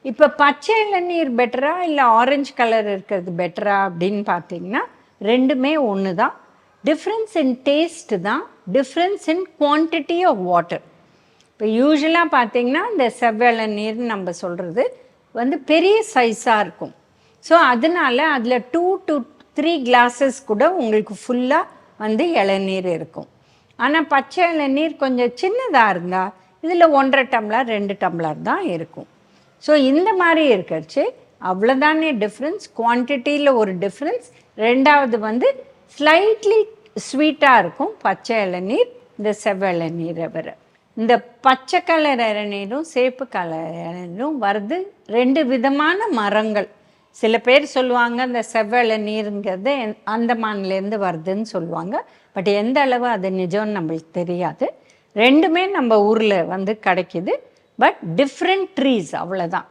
இப்போ பச்சை இளநீர் பெட்டரா இல்லை ஆரஞ்சு கலர் இருக்கிறது பெட்டரா அப்படின்னு பார்த்தீங்கன்னா ரெண்டுமே ஒன்று தான். டிஃப்ரென்ஸ் இன் டேஸ்ட்டு தான், difference in quantity of water. இப்போ யூஸ்வலாக பார்த்தீங்கன்னா இந்த செவ்விளநீர்னு நம்ம சொல்கிறது வந்து பெரிய சைஸாக இருக்கும். ஸோ அதனால அதில் 2 to 3 glasses கூட உங்களுக்கு ஃபுல்லாக வந்து இளநீர் இருக்கும். ஆனால் பச்சை இளநீர் கொஞ்சம் சின்னதாக இருந்தால் இதில் 1.5 டம்ளர் 2 டம்ளர் தான் இருக்கும். ஸோ இந்த மாதிரி இருக்கிறச்சு அவ்வளோதானே டிஃப்ரென்ஸ். குவான்டிட்டியில் ஒரு டிஃப்ரென்ஸ். ரெண்டாவது வந்து ஸ்லைட்லி ஸ்வீட்டாக இருக்கும் பச்சை இளநீர் இந்த செவ்விளநீரை வர. இந்த பச்சை கலர் இளநீரும் சேப்பு கலர் இளநீரும் வருது 2 விதமான மரங்கள். சில பேர் சொல்லுவாங்க இந்த செவ்விளநீருங்கிறது அந்தமான்லேருந்து வருதுன்னு சொல்லுவாங்க. பட் எந்த அளவு அது நிஜம்னு நம்மளுக்கு தெரியாது. ரெண்டுமே நம்ம ஊரில் வந்து கிடைக்கிது. பட் டிஃப்ரெண்ட் ட்ரீஸ், அவ்வளோதான்.